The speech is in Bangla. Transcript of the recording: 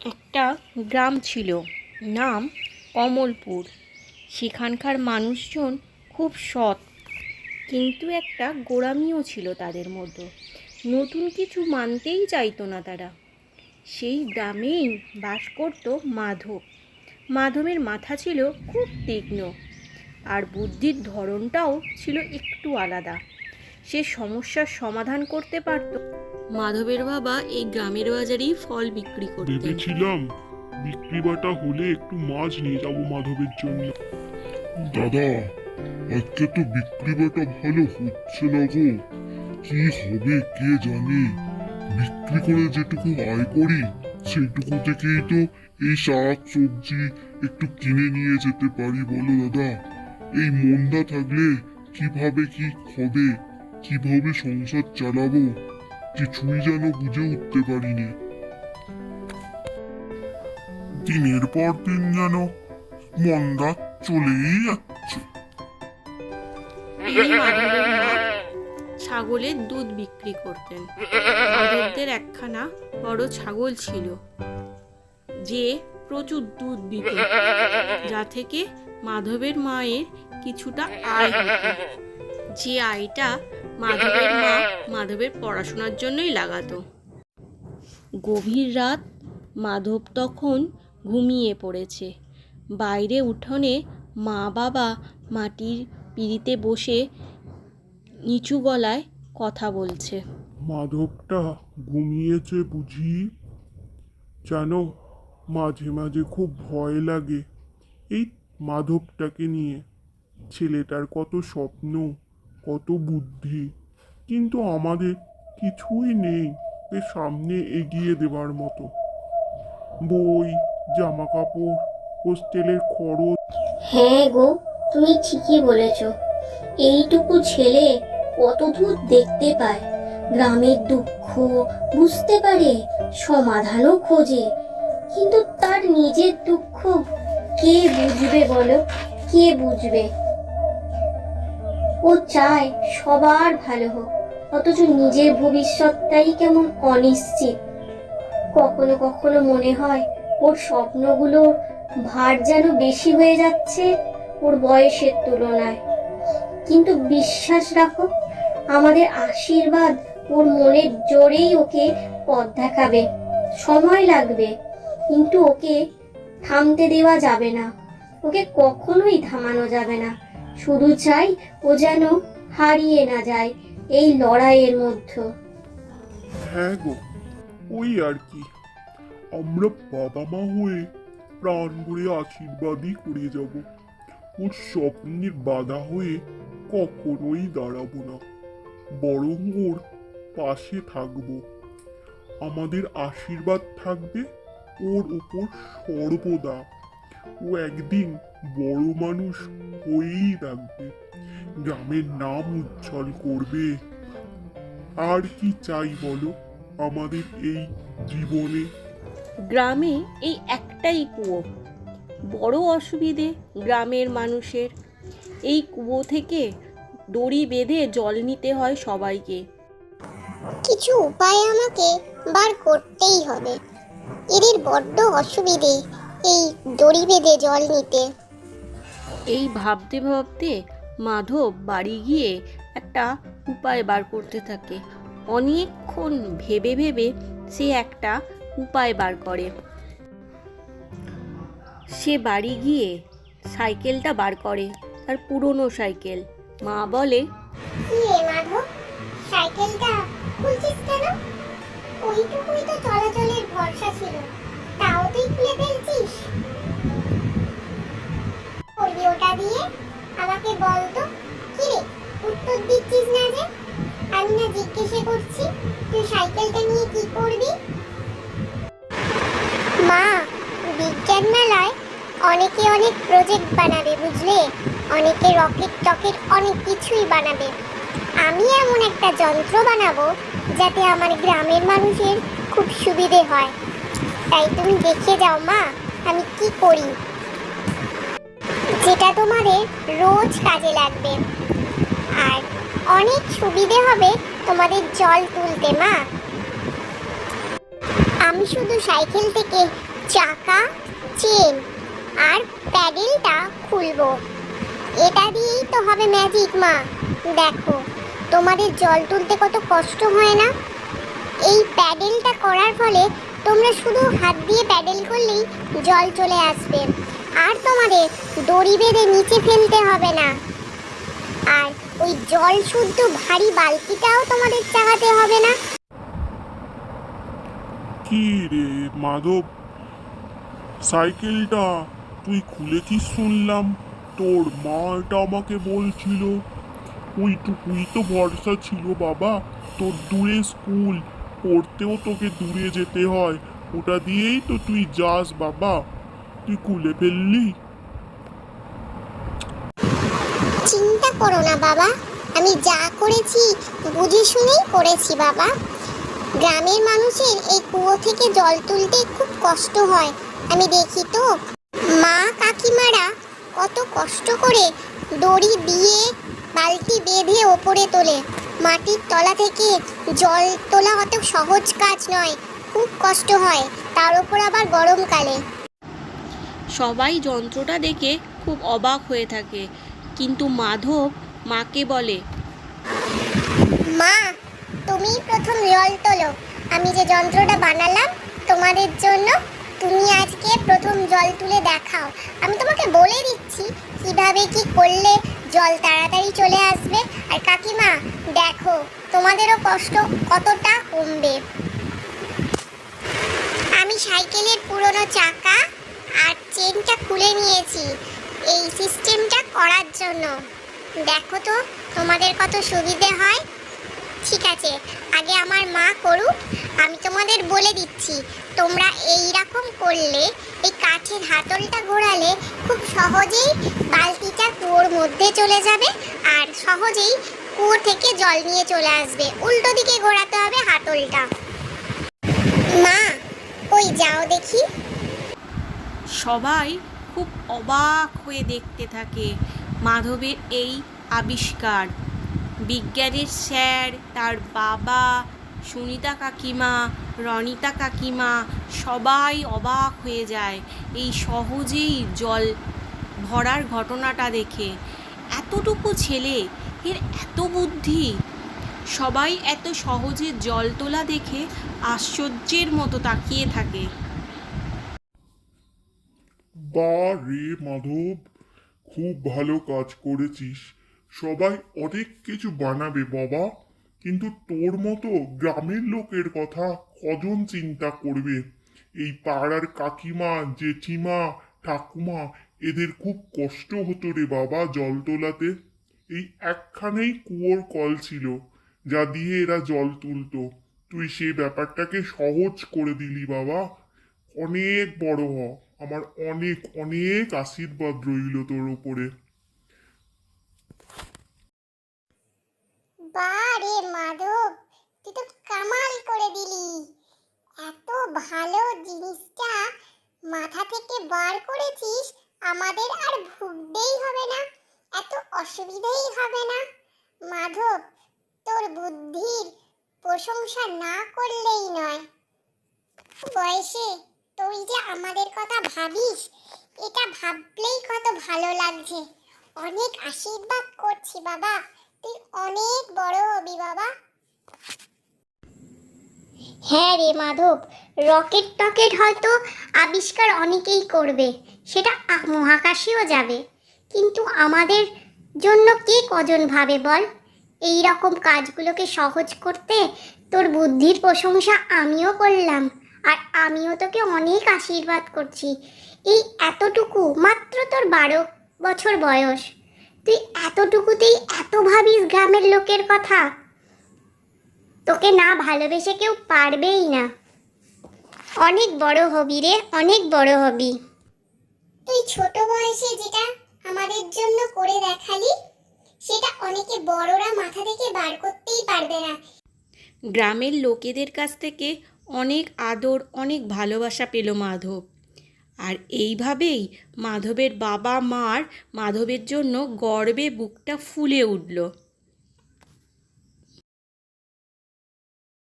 একটা গ্রাম ছিল, নাম কমলপুর। সেখানকার মানুষজন খুব সৎ, কিন্তু একটা গোঁড়ামিও ছিল তাদের মধ্যে। নতুন কিছু মানতেই চাইতো না তারা। সেই গ্রামেই বাস করত মাধব। মাধবের মাথা ছিল খুব তীক্ষ্ণ, আর বুদ্ধির ধরনটাও ছিল একটু আলাদা। সে সমস্যার সমাধান করতে পারত। মাধবের বাবা এই গ্রামের বাজারেই ফল বিক্রি করতেন। ভেবেছিলাম বিক্রি বাটা হলে একটু মাছ নিয়ে যাব মাধবের জন্য। দাদা, আজকে তো বিক্রি বাটা ভালো হচ্ছে না গো। কি হবে কে জানে। বিক্রি করে যেটুকু আয় করি সেটুকু থেকেই তো এই শাক সবজি একটু কিনে নিয়ে যেতে পারি, বলো দাদা। এই মন্দা থাকলে কিভাবে কি হবে, কিভাবে সংসার চালাবো, কিছুই যেন বুঝে উঠতে পারিনি। দিনের পর দিন যেন মন্দা চলেই যাচ্ছে। তিনি মাধবের মা ছাগলের দুধ বিক্রি করতেন। মাধবদের একখানা বড় ছাগল ছিল, যে প্রচুর দুধ দিত, যা থেকে মাধবের মায়ের কিছুটা আয় হতো। যে আয়টা মাধবের মা মাধবের পড়াশোনার জন্যই লাগাতো। গভীর রাত, মাধব তখন ঘুমিয়ে পড়েছে। বাইরে উঠোনে মা বাবা মাটির পিঁড়িতে বসে নিচু গলায় কথা বলছে। মাধবটা ঘুমিয়েছে বুঝি? জানো, মাঝে মাঝে খুব ভয় লাগে এই মাধবটাকে নিয়ে। ছেলেটার কত স্বপ্ন, কত বুদ্ধি, কিন্তু আমাদের কিছুই নেই এর সামনে এগিয়ে দেওয়ার মতো। বই, জামা কাপড়, হোস্টেলের খরচ। হ্যাঁ গো, তুমি ঠিকই বলেছ। এইটুকু ছেলে কত দূর দেখতে পায়, গ্রামের দুঃখ বুঝতে পারে, সমাধানও খোঁজে, কিন্তু তার নিজের দুঃখ কে বুঝবে বলো? কে বুঝবে? ও চায় সবার ভালো হোক, অথচ নিজের ভবিষ্যৎটাই কেমন অনিশ্চিত। কখনো কখনো মনে হয় ওর স্বপ্নগুলোর ভার যেন বেশি হয়ে যাচ্ছে ওর বয়সের তুলনায়। কিন্তু বিশ্বাস রাখো, আমাদের আশীর্বাদ ওর মনের জোরেই ওকে পথ দেখাবে। সময় লাগবে, কিন্তু ওকে থামতে দেওয়া যাবে না। ওকে কখনোই থামানো যাবে না। শুধু চাই ও যেন হারিয়ে না যায় এই লড়াইয়ের মধ্যে। হ্যাঁ গো, ওই আর কি। আমরা বাবা মা হয়ে প্রাণ ভরে আশীর্বাদই করে যাব। ওর স্বপ্নের বাধা হয়ে কখনোই দাঁড়াবো না, বরং ওর পাশে থাকবো। আমাদের আশীর্বাদ থাকবে ওর উপর সর্বদা। ও একদিন বড় মানুষ হয়েই থাকবে, গ্রামের নাম উজ্জ্বল করবে। আর কি চাই বলো আমাদের এই জীবনে? গ্রামে এই একটাই কুয়ো। বড় অসুবিধে গ্রামের মানুষের। এই কুয়ো থেকে দড়ি বেঁধে জল নিতে হয় সবাইকে। কিছু উপায় আমাকে বার করতেই হবে। এদের বড্ড অসুবিধে এই দড়ি বেঁধে জল নিতে। এই ভাবতে ভাবতে মাধব বাড়ি গিয়ে একটা উপায় বার করতে থাকে। অনেকক্ষণ ভেবে ভেবে সে একটা উপায় বার করে। সে বাড়ি গিয়ে সাইকেলটা বার করে, তার পুরনো সাইকেল। মা বলে, কি রে মাধব, সাইকেলটা খুলছিস কেন? ওইটুকুই তো চলাচলের ভরসা ছিল, তাও তুই খুলে ফেলছিস। করবি ওটা দিয়ে? আমাকে বল তো। কি রে, উত্তর দিচ্ছিস না যে? আমি না জিজ্ঞেসে করছি তুই সাইকেলটা নিয়ে কি করবি? মা, বিজ্ঞান মেলায় অনেকে অনেক প্রজেক্ট বানাবে, বুঝলে? অনেকে রকেট টকেট অনেক কিছুই বানাবে। আমি এমন একটা যন্ত্র বানাবো যাতে আমার গ্রামের মানুষের খুব সুবিধে হয়। তাই তুমি দেখে যাও মা, আমি কি করি, যেটা তোমাদের রোজ কাজে লাগবে, আর অনেক সুবিধে হবে তোমাদের জল তুলতে। মা, আমি শুধু সাইকেল থেকে চাকা, চেন আর প্যাডেলটা খুলবো। এটা দিয়েই তো হবে ম্যাজিক মা। দেখো তোমাদের জল তুলতে কত কষ্ট হয় না। এই প্যাডেলটা করার ফলে তোমরা শুধু হাত দিয়ে প্যাডেল করলেই জল চলে আসবে, আর তোমাদের দড়ি বেঁধে নিচে ফেলতে হবে না। আর ওই জল শুদ্ধ ভারী বালতিটাও তোমাদের চাগাতে হবে না। কি রে মাধব, সাইকেলটা তুই খুলেছিস শুনলাম। তোর মা এটা আমাকে বলছিল। ওইটুকুই তো ভরসা ছিল বাবা। তোর দূরে স্কুল, পড়তেও তোকে দূরে যেতে হয়, ওটা দিয়েই তো তুই যাস বাবা। তুই খুলে ফেললি? চিন্তা করো না বাবা, আমি যা করেছি বুঝে শুনেই করেছি বাবা। গ্রামের মানুষের এই কুয়ো থেকে জল তুলতে খুব কষ্ট হয়, আমি দেখি তো। মা কাকিমারা কত কষ্ট করে দড়ি দিয়ে বালতি বেঁধে ওপরে তোলে। মাটির তলা থেকে জল তোলা অত সহজ কাজ নয়, খুব কষ্ট হয়, তার উপর আবার গরমকালে। সবাই যন্ত্রটা দেখে খুব অবাক হয়ে থাকে, কিন্তু মাধব মাকে বলে, মা তুমি প্রথম জল তোলো, আমি যে যন্ত্রটা বানালাম তোমাদের জন্য, তুমি আজকে প্রথম জল তুলে দেখাও। আমি তোমাকে বলে দিচ্ছি কিভাবে কি করলে জল তাড়াতাড়ি চলে আসবে। আর কাকিমা দেখো তোমাদেরও কষ্ট কতটা কমবে। আমি সাইকেলের পুরনো চাকা আর চেনটা খুলে নিয়েছি এই সিস্টেমটা করার জন্য। দেখো তো তোমাদের কত সুবিধে হয়। ঠিক আছে, আগে আমার মা করুক, আমি তোমাদের বলে দিচ্ছি। তোমরা এই রকম করলে, এই কাঠের হাতলটা ঘোরালে খুব সহজেই বালতিটা কুয়োর মধ্যে চলে যাবে, আর সহজেই কুয়ো থেকে জল নিয়ে চলে আসবে। উল্টো দিকে ঘোরাতে হবে হাতলটা। মা কই যাও দেখি। সবাই খুব অবাক হয়ে দেখতে থাকে মাধবের এই আবিষ্কার। বিজ্ঞানের স্যার, তার বাবা, সুনিতা কাকিমা, রনিতা কাকিমা সবাই অবাক হয়ে যায় এই সহজেই জল ভরার ঘটনাটা দেখে। এতটুকু ছেলে, এর এত বুদ্ধি! সবাই এত সহজে জল তোলা দেখে আশ্চর্যের মতো তাকিয়ে থাকে। বা রে মাধব, খুব ভালো কাজ করেছিস। সবাই অনেক কিছু বানাবে বাবা, কিন্তু তোর মতো গ্রামের লোকের কথা কজন চিন্তা করবে? এই পাড়ার কাকিমা, জেঠিমা, ঠাকুমা এদের খুব কষ্ট হতো রে বাবা জল তোলাতে। এই একখানেই কুয়োর কল ছিল যা দিয়ে এরা জল তুলতো। তুই সেই ব্যাপারটাকে সহজ করে দিলি বাবা। অনেক বড় হ, আমার অনেক অনেক আশীর্বাদ রইল তোর উপরে। বারে মাধব, তুই তো কামাল করে দিলি। এত ভালো জিনিসটা মাথা থেকে বার করেছিস, আমাদের আর ভুগতেই হবে না, এত অসুবিধাই হবে না। মাধব, তোর বুদ্ধির প্রশংসা না করলেই নয়। বয়সে তুই যে আমাদের কথা ভাবিস, এটা ভাবলেই কত ভালো লাগছে। অনেক আশীর্বাদ করছি বাবা, তুই অনেক বড় হবি বাবা। হ্যাঁ রে মাধব, রকেট টকেট হয়তো আবিষ্কার অনেকেই করবে, সেটা মহাকাশেও যাবে, কিন্তু আমাদের জন্য কে কজন ভাবে বল? এই রকম কাজগুলোকে সহজ করতে তোর বুদ্ধির প্রশংসা আমিও করলাম, আর আমিও তোকে অনেক আশীর্বাদ করছি। এই এতটুকু, মাত্র তোর 12 বছর বয়স, তুই এতটুকুতেই এত ভাবিস গ্রামের লোকের কথা। তোকে না ভালোবেসে কেউ পারবেই না। অনেক বড় হবি রে, অনেক বড় হবি। তুই ছোট বয়সে যেটা আমাদের জন্য করে দেখালি, সেটা অনেকে বড়রা মাথা থেকে বার করতেই পারবে না। গ্রামের লোকেদের কাছ থেকে অনেক আদর, অনেক ভালোবাসা পেল মাধব। আর এইভাবেই মাধবের বাবা মার মাধবের জন্য গর্বে বুকটা ফুলে উঠল।